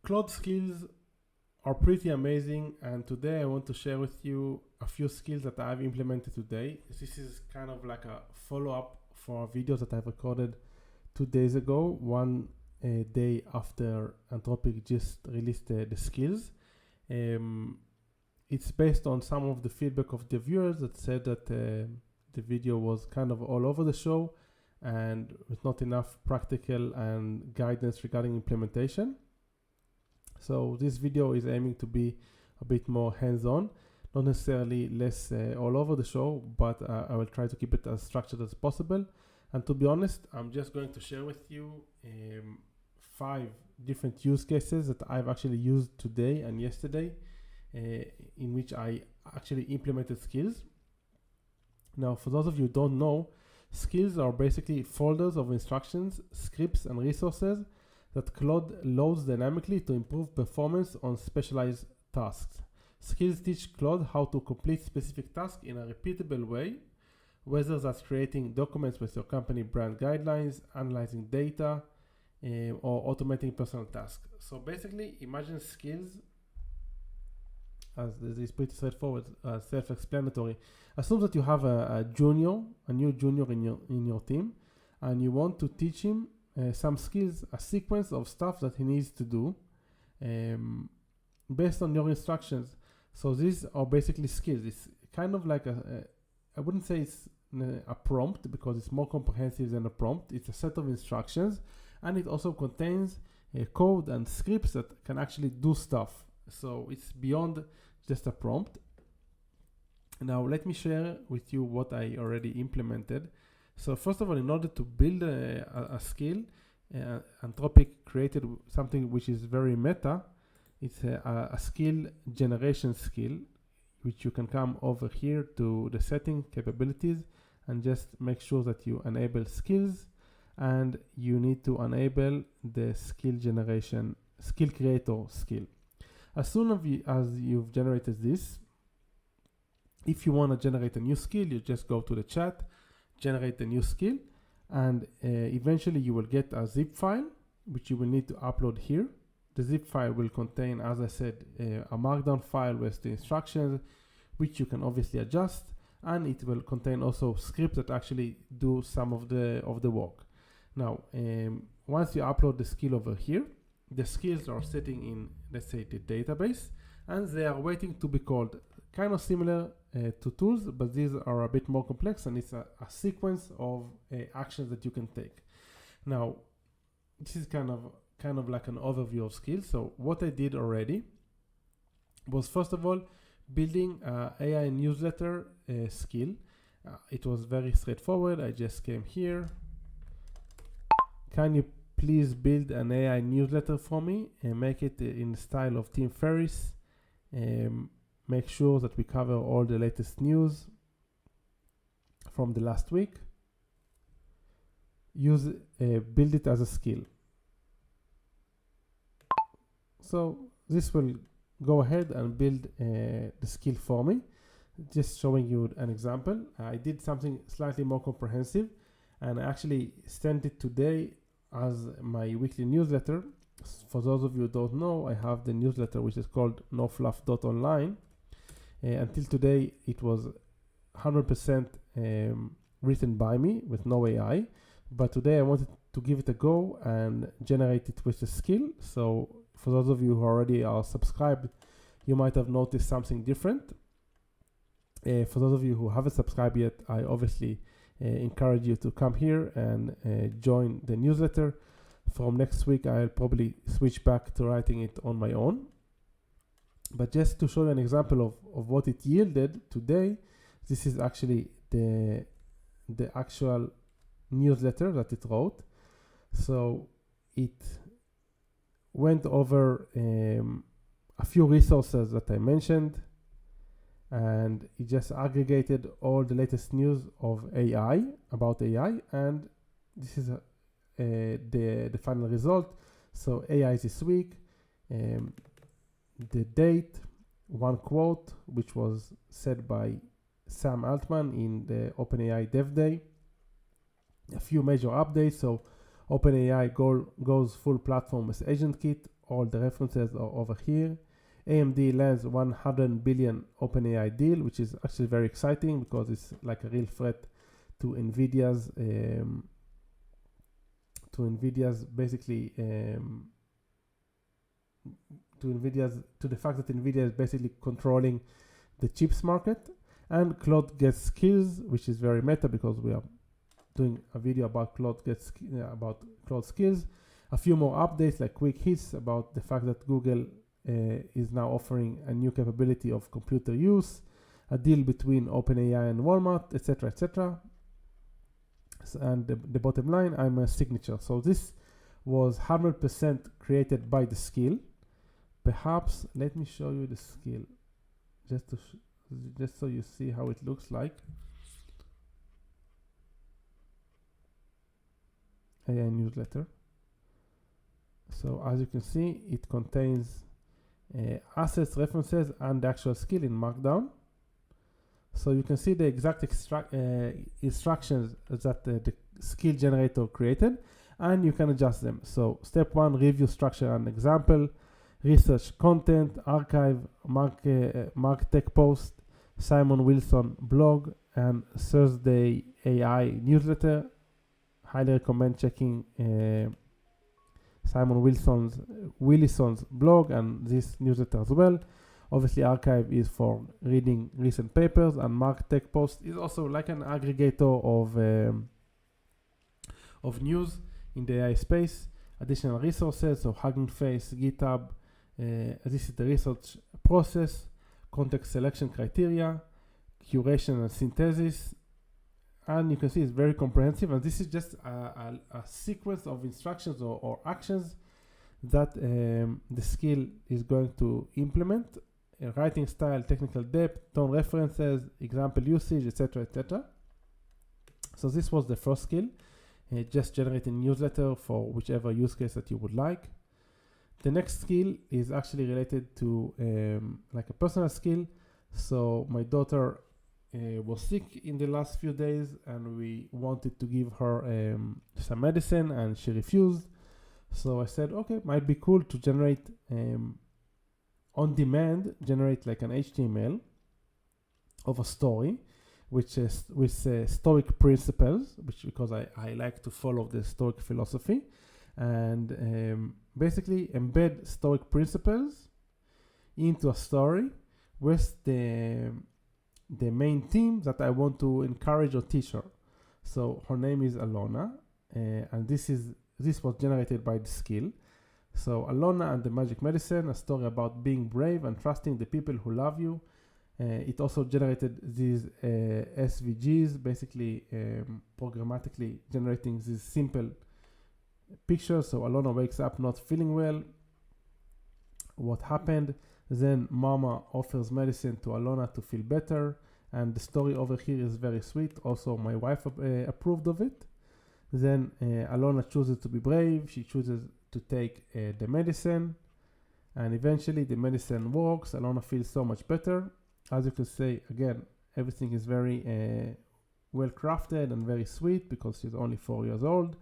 Claude Skills are pretty amazing, and today I want to share with you a few skills that I've implemented today. This is kind of like a follow-up for videos that I've recorded 2 days ago, one day after Anthropic just released the skills. It's based on some of the feedback of the viewers that said that the video was kind of all over the show and with not enough practical and guidance regarding implementation. So this video is aiming to be a bit more hands-on, not necessarily less all over the show, but I will try to keep it as structured as possible. And to be honest, I'm just going to share with you 5 different use cases that I've actually used today and yesterday, in which I actually implemented skills. Now, for those of you who don't know, skills are basically folders of instructions, scripts, and resources that Claude loads dynamically to improve performance on specialized tasks. Skills teach Claude how to complete specific tasks in a repeatable way, whether that's creating documents with your company brand guidelines, analyzing data, or automating personal tasks. So basically, imagine skills as this is pretty straightforward, self-explanatory. Assume that you have a new junior in your team, and you want to teach him some skills, a sequence of stuff that he needs to do based on your instructions. So these are basically skills. It's kind of like I wouldn't say it's a prompt because it's more comprehensive than a prompt. It's a set of instructions, and it also contains code and scripts that can actually do stuff. So it's beyond just a prompt. Now let me share with you what I already implemented. So first of all, in order to build a skill, Anthropic created something which is very meta. It's a skill generation skill, which you can come over here to the setting capabilities and just make sure that you enable skills, and you need to enable the skill generation, skill creator skill. As soon as you've generated this, if you want to generate a new skill, you just go to the chat, generate a new skill, and eventually you will get a zip file which you will need to upload here. The zip file will contain, as I said, a markdown file with the instructions, which you can obviously adjust, and it will contain also scripts that actually do some of the work. Now, once you upload the skill over here, the skills are sitting in, let's say, the database, and they are waiting to be called. Kind of similar to tools, but these are a bit more complex, and it's a sequence of actions that you can take. Now, this is kind of like an overview of skills. So what I did already was, first of all, building AI newsletter skill. It was very straightforward. I just came here. Can you please build an AI newsletter for me and make it in the style of Tim Ferriss? Make sure that we cover all the latest news from the last week. Build it as a skill. So this will go ahead and build the skill for me. Just showing you an example. I did something slightly more comprehensive, and I actually sent it today as my weekly newsletter. For those of you who don't know, I have the newsletter which is called nofluff.online. Until today, it was 100% written by me with no AI. But today I wanted to give it a go and generate it with a skill. So for those of you who already are subscribed, you might have noticed something different. For those of you who haven't subscribed yet, I obviously encourage you to come here and join the newsletter. From next week, I'll probably switch back to writing it on my own. But just to show you an example of what it yielded today, this is actually the actual newsletter that it wrote. So it went over a few resources that I mentioned, and it just aggregated all the latest news of AI, about AI, and this is the final result. So AI this week, the date, one quote which was said by Sam Altman in the OpenAI Dev Day, a few major updates. So OpenAI goes full platform with Agent Kit. all the references are over here. AMD lands 100 billion OpenAI deal, which is actually very exciting because it's like a real threat to Nvidia's basically to the fact that Nvidia is basically controlling the chips market. And Claude Skills, which is very meta because we are doing a video about Claude Skills. A few more updates, like quick hits about the fact that Google is now offering a new capability of computer use, a deal between OpenAI and Walmart, etc., etc. And the bottom line, I'm a signature. So this was 100% created by the skill. Perhaps let me show you the skill, just so you see how it looks like. AI newsletter. So as you can see, it contains assets, references, and the actual skill in Markdown. So you can see the exact instructions that the skill generator created, and you can adjust them. So step 1, review structure and example, research content, archive, mark tech post, Simon Wilson blog, and Thursday AI newsletter. Highly recommend checking Simon Willison's blog and this newsletter as well. Obviously, archive is for reading recent papers, and mark tech post is also like an aggregator of news in the AI space. Additional resources, so Hugging Face, GitHub. This is the research process, context selection criteria, curation and synthesis. And you can see it's very comprehensive, and this is just a sequence of instructions or actions that the skill is going to implement. Writing style, technical depth, tone references, example usage, etc., etc. So this was the first skill, just generating newsletter for whichever use case that you would like. The next skill is actually related to like a personal skill. So my daughter was sick in the last few days, and we wanted to give her some medicine, and she refused. So I said, okay, might be cool to generate on demand, generate like an HTML of a story, which is with Stoic principles, which because I like to follow the Stoic philosophy, and basically embed Stoic principles into a story with the main theme that I want to encourage or teach her. So her name is Alona, and this was generated by the skill. So Alona and the Magic Medicine, a story about being brave and trusting the people who love you. It also generated these SVGs, basically programmatically generating these simple pictures. So Alona wakes up not feeling well. What happened? Then Mama offers medicine to Alona to feel better. And the story over here is very sweet. Also, my wife approved of it. Then Alona chooses to be brave. She chooses to take the medicine. And eventually the medicine works. Alona feels so much better. As you can see, again, everything is very well crafted and very sweet because she's only 4 years old.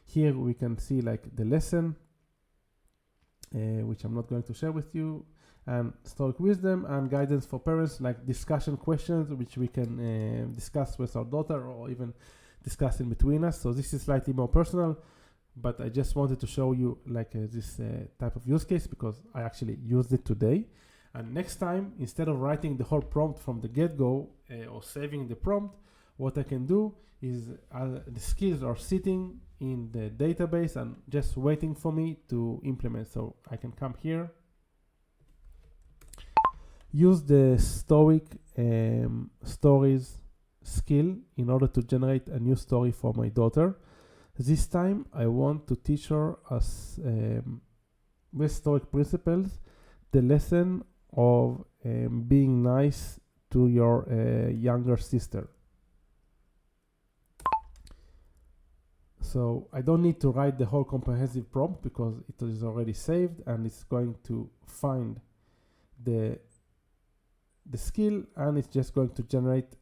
Here we can see like the lesson, which I'm not going to share with you, and Stoic wisdom and guidance for parents, like discussion questions, which we can discuss with our daughter or even discuss in between us. So this is slightly more personal, but I just wanted to show you like this type of use case because I actually used it today. And next time, instead of writing the whole prompt from the get-go or saving the prompt, what I can do is the skills are sitting in the database and just waiting for me to implement. So I can come here, use the Stoic stories skill in order to generate a new story for my daughter. This time I want to teach her as with Stoic principles the lesson of being nice to your younger sister. So I don't need to write the whole comprehensive prompt because it is already saved, and it's going to find the skill, and it's just going to generate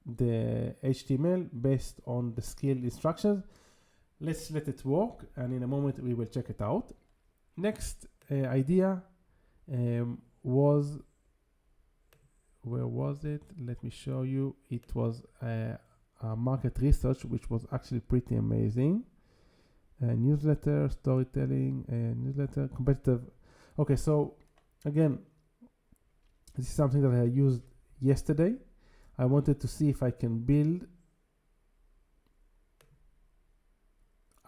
the HTML based on the skill instructions. Let's let it work, and in a moment we will check it out. Next idea was, where was it? Let me show you. It was a market research, which was actually pretty amazing. Newsletter, storytelling, newsletter, competitive. Okay, so again, this is something that I used yesterday. I wanted to see if I can build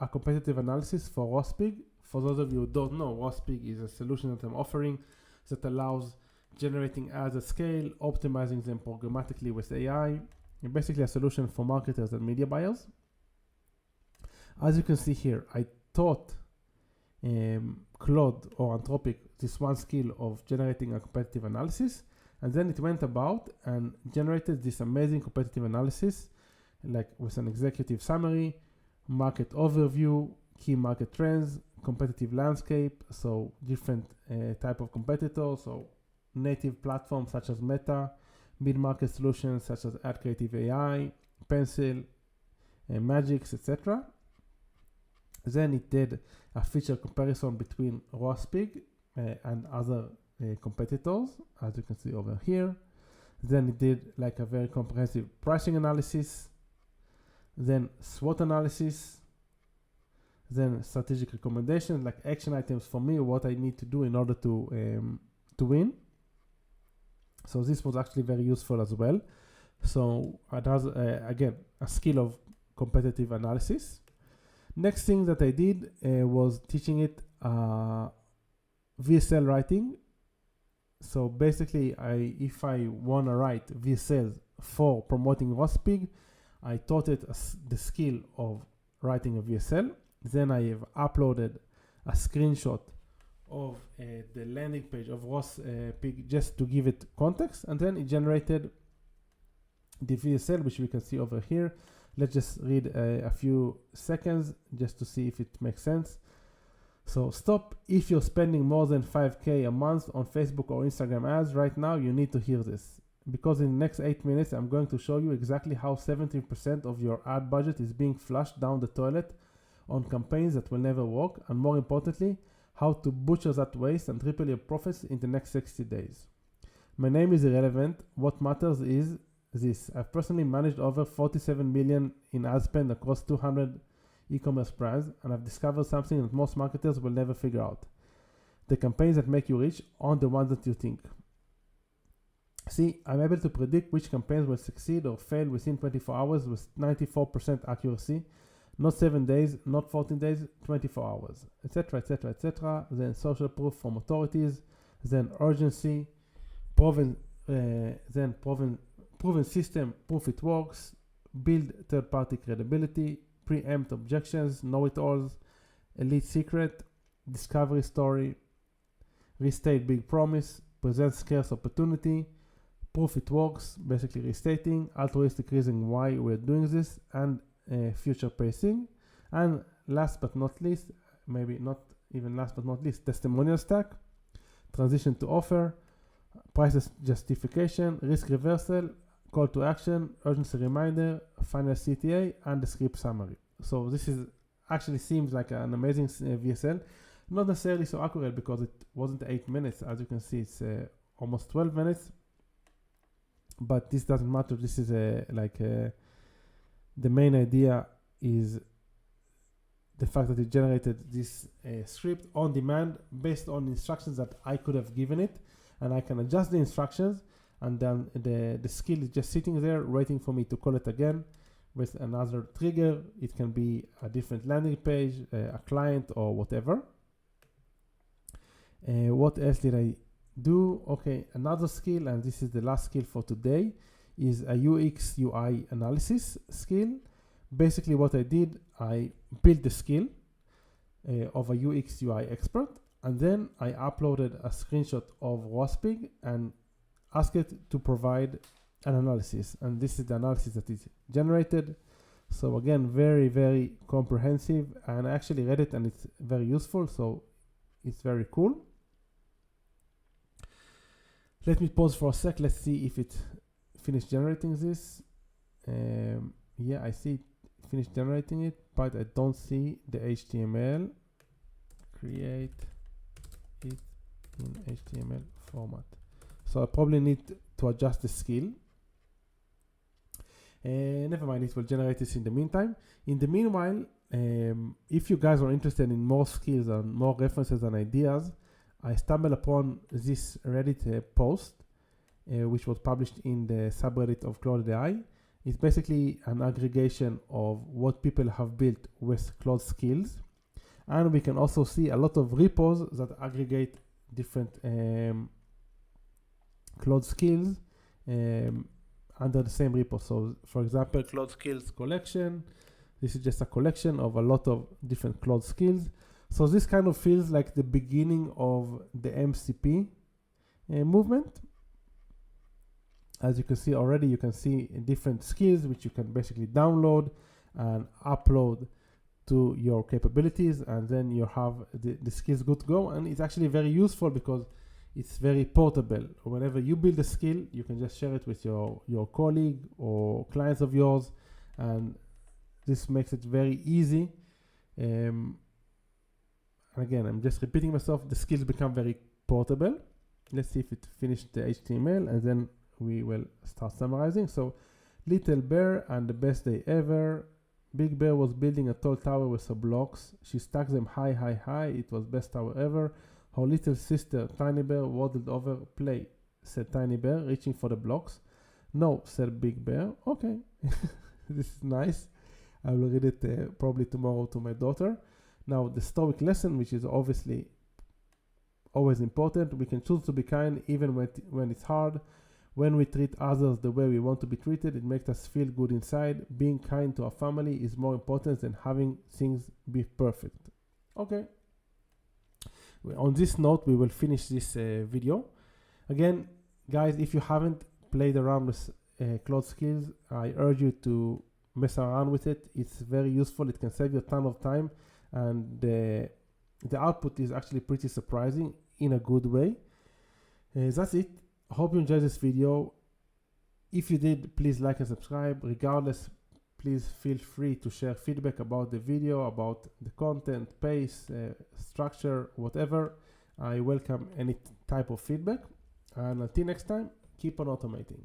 a competitive analysis for Rospig. For those of you who don't know, Rospig is a solution that I'm offering that allows generating ads at scale, optimizing them programmatically with AI, and basically a solution for marketers and media buyers. As you can see here, I taught Claude or Anthropic this one skill of generating a competitive analysis, and then it went about and generated this amazing competitive analysis, like with an executive summary, market overview, key market trends, competitive landscape, so different type of competitors, so native platforms such as Meta, mid-market solutions such as Ad Creative AI, Pencil, Magix, etc. Then it did a feature comparison between Rospig and other competitors, as you can see over here. Then it did like a very comprehensive pricing analysis, then SWOT analysis, then strategic recommendations, like action items for me, what I need to do in order to win. So this was actually very useful as well. So it has, again, a skill of competitive analysis. Next thing that I did was teaching it VSL writing. So basically, if I want to write VSLs for promoting Rospig, I taught it the skill of writing a VSL. Then I have uploaded a screenshot of the landing page of Rospig just to give it context, and then it generated the VSL, which we can see over here. Let's just read a few seconds just to see if it makes sense. So stop if you're spending more than 5K a month on Facebook or Instagram ads right now. You need to hear this, because in the next 8 minutes I'm going to show you exactly how 17% of your ad budget is being flushed down the toilet on campaigns that will never work, and more importantly, how to butcher that waste and triple your profits in the next 60 days. My name is irrelevant. What matters is this: I've personally managed over 47 million in ad spend across 200 e-commerce brands, and I've discovered something that most marketers will never figure out. The campaigns that make you rich aren't the ones that you think. See, I'm able to predict which campaigns will succeed or fail within 24 hours with 94% accuracy. Not 7 days, not 14 days, 24 hours, etc., etc., etc. Then social proof from authorities, then urgency, proven system, proof it works, build third-party credibility, preempt objections, know-it-alls, elite secret, discovery story, restate big promise, present scarce opportunity, proof it works, basically restating, altruistic reason why we're doing this, and future pacing. And last but not least, maybe not even last but not least, testimonial stack, transition to offer, price justification, risk reversal, call to action, urgency reminder, final CTA, and the script summary. So this is actually seems like an amazing VSL. Not necessarily so accurate because it wasn't 8 minutes. As you can see, it's almost 12 minutes. But this doesn't matter. This is the main idea is the fact that it generated this script on demand based on instructions that I could have given it, and I can adjust the instructions, and then the skill is just sitting there waiting for me to call it again with another trigger. It can be a different landing page, a client, or whatever. What else did I do? Okay, another skill, and this is the last skill for today, is a UX UI analysis skill. Basically what I did, I built the skill of a UX UI expert, and then I uploaded a screenshot of Rospig and asked it to provide an analysis, and this is the analysis that is generated. So again, very, very comprehensive, and I actually read it and it's very useful, so it's very cool. Let me pause for a sec. Let's see if it finished generating this. Yeah, I see it finished generating it, but I don't see the HTML. Create in HTML format. So I probably need to adjust the skill. Never mind, it will generate this in the meantime. In the meanwhile, if you guys are interested in more skills and more references and ideas, I stumbled upon this Reddit post, which was published in the subreddit of Claude AI. It's basically an aggregation of what people have built with Claude Skills. And we can also see a lot of repos that aggregate different Claude Skills under the same repo. So for example, Claude Skills collection. This is just a collection of a lot of different Claude Skills. So this kind of feels like the beginning of the MCP movement. As you can see already, you can see different skills which you can basically download and upload to your capabilities, and then you have the skills good to go. And it's actually very useful because it's very portable. Whenever you build a skill, you can just share it with your colleague or clients of yours, and this makes it very easy. And again, I'm just repeating myself, the skills become very portable. Let's see if it finished the HTML, and then we will start summarizing. So, Little Bear and the best day ever. Big Bear was building a tall tower with some blocks. She stacked them high, high, high. It was best tower ever. Her little sister, Tiny Bear, waddled over. Play, said Tiny Bear, reaching for the blocks. No, said Big Bear. Okay, this is nice. I will read it probably tomorrow to my daughter. Now, the stoic lesson, which is obviously always important. We can choose to be kind even when it's hard. When we treat others the way we want to be treated, it makes us feel good inside. Being kind to our family is more important than having things be perfect. Okay. On this note, we will finish this video. Again, guys, if you haven't played around with Claude Skills, I urge you to mess around with it. It's very useful. It can save you a ton of time, and the output is actually pretty surprising in a good way. That's it. I hope you enjoyed this video. If you did, please like and subscribe. Regardless, please feel free to share feedback about the video, about the content, pace, structure, whatever. I welcome any type of feedback. And until next time, keep on automating.